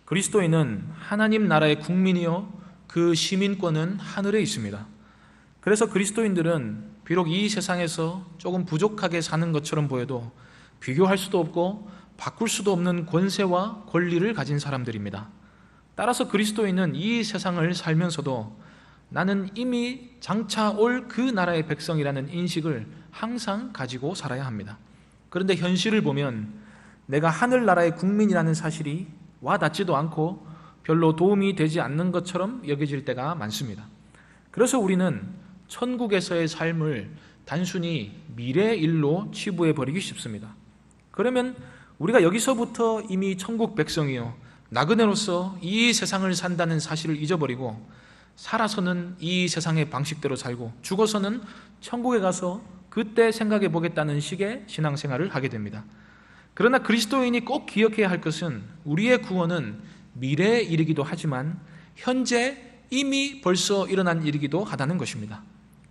그리스도인은 하나님 나라의 국민이요 그 시민권은 하늘에 있습니다. 그래서 그리스도인들은 비록 이 세상에서 조금 부족하게 사는 것처럼 보여도 비교할 수도 없고 바꿀 수도 없는 권세와 권리를 가진 사람들입니다. 따라서 그리스도인은 이 세상을 살면서도 나는 이미 장차 올 그 나라의 백성이라는 인식을 항상 가지고 살아야 합니다. 그런데 현실을 보면 내가 하늘나라의 국민이라는 사실이 와닿지도 않고 별로 도움이 되지 않는 것처럼 여겨질 때가 많습니다. 그래서 우리는 천국에서의 삶을 단순히 미래의 일로 치부해버리기 쉽습니다. 그러면 우리가 여기서부터 이미 천국 백성이요 나그네로서 이 세상을 산다는 사실을 잊어버리고 살아서는 이 세상의 방식대로 살고 죽어서는 천국에 가서 그때 생각해 보겠다는 식의 신앙생활을 하게 됩니다. 그러나 그리스도인이 꼭 기억해야 할 것은 우리의 구원은 미래의 일이기도 하지만 현재 이미 벌써 일어난 일이기도 하다는 것입니다.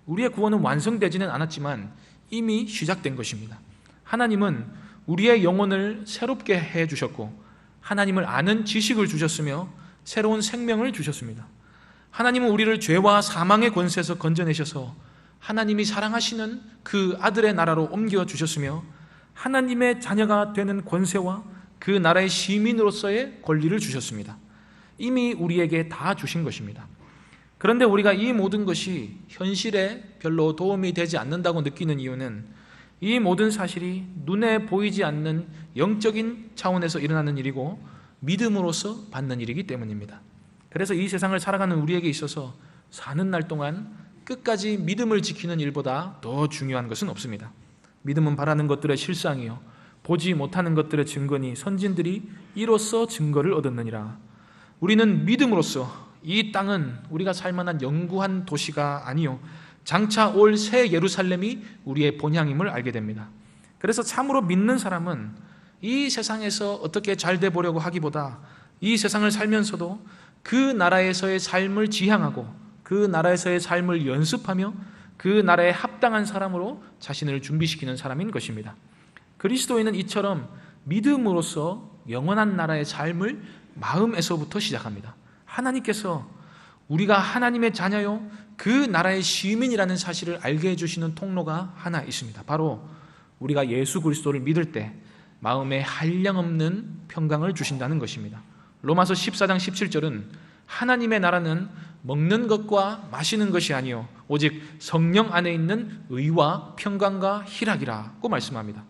우리의 구원은 완성되지는 않았지만 이미 시작된 것입니다. 하나님은 우리의 영혼을 새롭게 해주셨고 하나님을 아는 지식을 주셨으며 새로운 생명을 주셨습니다. 하나님은 우리를 죄와 사망의 권세에서 건져내셔서 하나님이 사랑하시는 그 아들의 나라로 옮겨주셨으며 하나님의 자녀가 되는 권세와 그 나라의 시민으로서의 권리를 주셨습니다. 이미 우리에게 다 주신 것입니다. 그런데 우리가 이 모든 것이 현실에 별로 도움이 되지 않는다고 느끼는 이유는 이 모든 사실이 눈에 보이지 않는 영적인 차원에서 일어나는 일이고 믿음으로서 받는 일이기 때문입니다. 그래서 이 세상을 살아가는 우리에게 있어서 사는 날 동안 끝까지 믿음을 지키는 일보다 더 중요한 것은 없습니다. 믿음은 바라는 것들의 실상이요 보지 못하는 것들의 증거니 선진들이 이로써 증거를 얻었느니라. 우리는 믿음으로써 이 땅은 우리가 살만한 영구한 도시가 아니요 장차 올 새 예루살렘이 우리의 본향임을 알게 됩니다. 그래서 참으로 믿는 사람은 이 세상에서 어떻게 잘 돼 보려고 하기보다 이 세상을 살면서도 그 나라에서의 삶을 지향하고 그 나라에서의 삶을 연습하며 그 나라에 합당한 사람으로 자신을 준비시키는 사람인 것입니다. 그리스도인은 이처럼 믿음으로써 영원한 나라의 삶을 마음에서부터 시작합니다. 하나님께서 우리가 하나님의 자녀요 그 나라의 시민이라는 사실을 알게 해주시는 통로가 하나 있습니다. 바로 우리가 예수 그리스도를 믿을 때 마음에 한량없는 평강을 주신다는 것입니다. 로마서 14장 17절은 하나님의 나라는 먹는 것과 마시는 것이 아니요 오직 성령 안에 있는 의와 평강과 희락이라고 말씀합니다.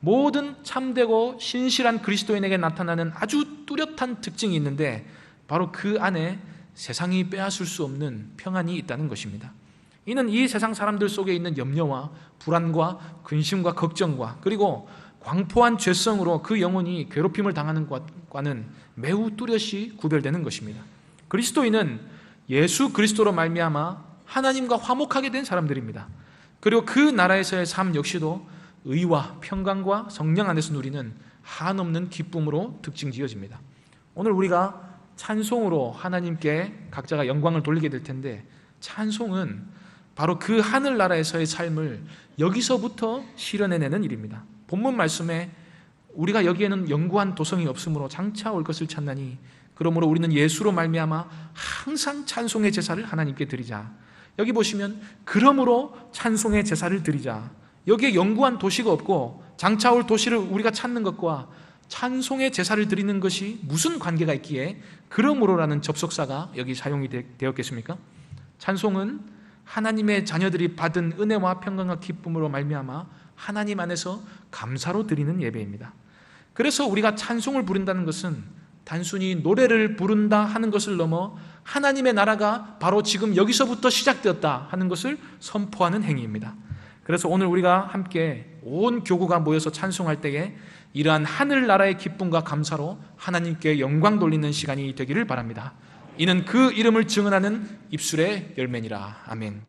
모든 참되고 신실한 그리스도인에게 나타나는 아주 뚜렷한 특징이 있는데 바로 그 안에 세상이 빼앗을 수 없는 평안이 있다는 것입니다. 이는 이 세상 사람들 속에 있는 염려와 불안과 근심과 걱정과 그리고 광포한 죄성으로 그 영혼이 괴롭힘을 당하는 것과는 매우 뚜렷이 구별되는 것입니다. 그리스도인은 예수 그리스도로 말미암아 하나님과 화목하게 된 사람들입니다. 그리고 그 나라에서의 삶 역시도 의와 평강과 성령 안에서 누리는 한없는 기쁨으로 특징 지어집니다. 오늘 우리가 찬송으로 하나님께 각자가 영광을 돌리게 될 텐데 찬송은 바로 그 하늘나라에서의 삶을 여기서부터 실현해내는 일입니다. 본문 말씀에 우리가 여기에는 영구한 도성이 없으므로 장차 올 것을 찾나니 그러므로 우리는 예수로 말미암아 항상 찬송의 제사를 하나님께 드리자. 여기 보시면 그러므로 찬송의 제사를 드리자. 여기에 영구한 도시가 없고 장차 올 도시를 우리가 찾는 것과 찬송의 제사를 드리는 것이 무슨 관계가 있기에 그러므로라는 접속사가 여기 사용이 되었겠습니까? 찬송은 하나님의 자녀들이 받은 은혜와 평강과 기쁨으로 말미암아 하나님 안에서 감사로 드리는 예배입니다. 그래서 우리가 찬송을 부른다는 것은 단순히 노래를 부른다 하는 것을 넘어 하나님의 나라가 바로 지금 여기서부터 시작되었다 하는 것을 선포하는 행위입니다. 그래서 오늘 우리가 함께 온 교구가 모여서 찬송할 때에 이러한 하늘나라의 기쁨과 감사로 하나님께 영광 돌리는 시간이 되기를 바랍니다. 이는 그 이름을 증언하는 입술의 열매니라. 아멘.